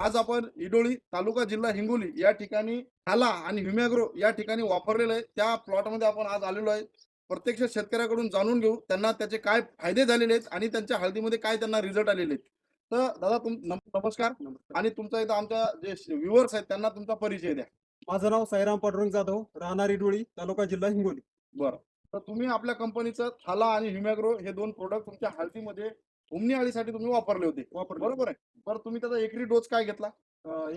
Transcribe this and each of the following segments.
आज आपण इडोळी तालुका जिल्हा हिंगोली या ठिकाणी हाला आणि ह्युमॅग्रो या ठिकाणी वापरलेलं आहे त्या प्लॉटमध्ये आपण आज आलेलो आहे. प्रत्यक्ष शेतकऱ्याकडून जाणून घेऊ त्यांना त्याचे काय फायदे झालेले आहेत आणि त्यांच्या हळदीमध्ये काय त्यांना रिझल्ट आलेले आहेत. तर दादा नमस्कार. नमस्कार. आणि तुमचा इथं आमच्या जे व्ह्युअर्स आहेत त्यांना तुमचा परिचय द्या. माझं नाव साईराम पांडुरंग जाधव, राहणार इडोळी, तालुका जिल्हा हिंगोली. बरं. तर तुम्ही आपल्या कंपनीचं थाला आणि ह्युमॅग्रो हे 2 प्रॉडक्ट तुमच्या हळदीमध्ये उमणी अळीसाठी तुम्ही वापरले होते. वापरले. बरोबर आहे. बरं तुम्ही त्याचा एकरी डोस काय घेतला?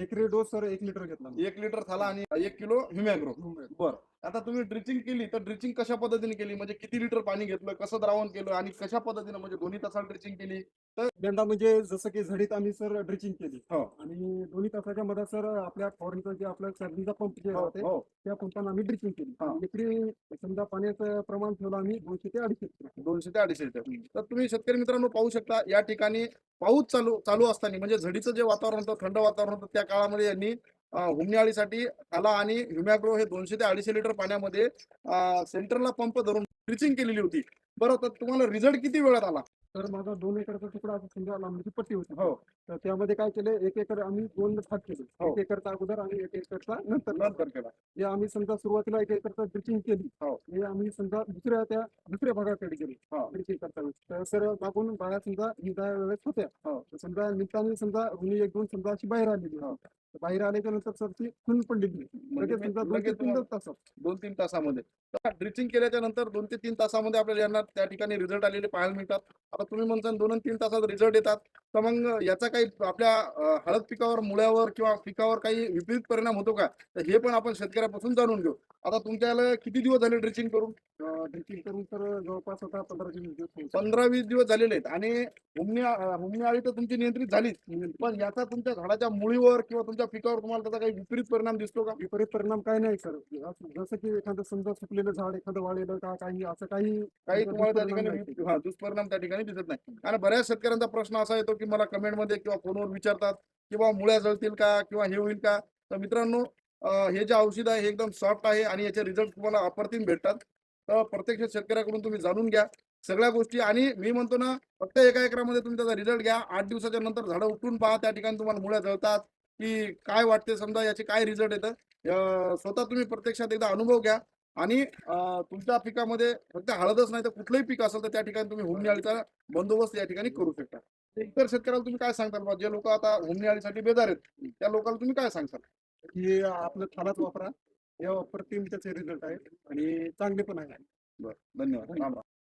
एकरी डोस सर 1 लिटर घेतला मी. 1 लिटर थाला आणि 1 किलो ह्युमॅग्रो. हम्म. बरं. आता तुम्ही ड्रिचिंग केली, तर ड्रिचिंग कशा पद्धतीने केली? म्हणजे किती लिटर पाणी घेतलं, कसं द्रावण केलं आणि कशा पद्धतीने म्हणजे दोन्ही तासाला ड्रिचिंग केली? तर पहिल्यांदा म्हणजे जसं की झडीत आम्ही सर ड्रिचिंग केली हो, आणि 2 तासाच्या मध्ये सर आपल्या फवारणीचा जे आपला सर्दीचा पंप जे हो, राहते हो. त्या पंपाने आम्ही ड्रिचिंग केली. हां. एकरी समजा पाण्याचं प्रमाण ठेवलं आम्ही 200 ते 250 लिटर. 200 ते 250 लिटर. तर तुम्ही शेतकरी मित्रांनो पाहू शकता या ठिकाणी पाऊस चालू चालू असताना म्हणजे झडीचं जे वातावरण होतं, थंड वातावरण होतं त्या काळामध्ये यांनी हुमणी अळीसाठी थाला आणि ह्युमॅग्रो हे 200 ते 250 लिटर पाण्यामध्ये सेंटरला पंप धरून ड्रिचिंग केलेली होती. बरं तर तुम्हाला रिझल्ट किती वेळात आला? तर माझा 2 एकरचा तुकडा असं समजा लांबीची पट्टी होती. हो, तर त्यामध्ये काय केलं, 1 एकर आम्ही 2 भाग केले. हो. 1 एकरचा अगोदर आणि 1 एकरचा नंतर. नंतर केला. जे आम्ही समजा सुरुवातीला 1 एकरचा ड्रिचिंग केली. हो, हे आम्ही समजा दुसऱ्या भागाकडे गेलो हो, ड्रिचिंग करता वेळेस. तर सर मागून बाया समजा निघाय वेळेस होत्या. हो, तर समजा निघताना समजा रुई 1-2 समजा अशी बाहेर आलेली हो. होती. तर बाहेर आल्याच्या नंतर सर ती फुल पडलेली. म्हणजे लगेच मी समजा 2 ते लगेच 3 तुम्हाला तासात. 2-3 तासामध्ये. तर ड्रिचिंग केल्याच्या नंतर 2 ते 3 तासामध्ये आपल्याला यांना त्या ठिकाणी रिझल्ट आलेले पाहायला मिळतात. आता तुम्ही म्हणता 2 आणि 3 तासात रिझल्ट येतात. तर मग याचा काही आपल्या हळद पिकावर, मुळ्यावर किंवा पिकावर काही विपरीत परिणाम होतो का? तर हे पण आपण शेतकऱ्यापासून जाणून घेऊ. आता तुमच्या याला किती दिवस झाले ड्रिचिंग करून? ड्रिचिंग करून तर जवळपास आता 15-20 दिवस होईल. 15-20 दिवस झालेले आहेत आणि हुमणी अळी तर तुमची नियंत्रित झालीच. पण याचा तुमच्या झाडाच्या मुळीवर किंवा तुमच्या पिकावर तुम्हाला त्याचा काही विपरीत परिणाम दिसतो का? विपरीत परिणाम काही नाही सर. जसं की एखादं समजा सुकलेलं झाड, एखादं वाळलेलं का काही असं काही काही तुम्हाला त्या दुष्परिणाम ठिकाणी नाही. दुष्परिणाम त्या ठिकाणी दिसत नाही. आणि बऱ्याच शेतकऱ्यांचा प्रश्न असा येतो, की मला कमेंटमध्ये किंवा फोनवर विचारतात, की बाबा मुळ्या जळतील का? किंवा हे होईल का? तर मित्रांनो हे जे औषध आहे हे एकदम सॉफ्ट आहे आणि याचे रिझल्ट तुम्हाला अप्रतिम भेटतात. तर प्रत्यक्ष शेतकऱ्याकडून तुम्ही जाणून घ्या सगळ्या गोष्टी आणि मी म्हणतो ना, फक्त एका एकरामध्ये तुम्ही त्याचा रिझल्ट घ्या. 8 दिवसाच्या नंतर झाडं उपटून पहा. त्या ठिकाणी तुम्हाला मुळ्या जळतात, की काय वाटते समजा याचे काय रिझल्ट येतं. स्वतः तुम्ही प्रत्यक्षात एकदा अनुभव घ्या आणि तुमच्या पिकामध्ये फक्त हळदच नाही तर कुठलंही पीक असेल तर त्या ठिकाणी तुम्ही हुमणी अळीचा बंदोबस्त या ठिकाणी करू शकता. इतर शेतकऱ्याला तुम्ही काय सांगताल बा जे लोक आता हुमणी अळीसाठी बेजार आहेत त्या लोकांना तुम्ही काय सांगताल? हे आपलं थालाच वापरा. हे अप्रतिम त्याचे रिझल्ट आहेत आणि चांगले पण आहे. बरं, धन्यवाद. राम राम.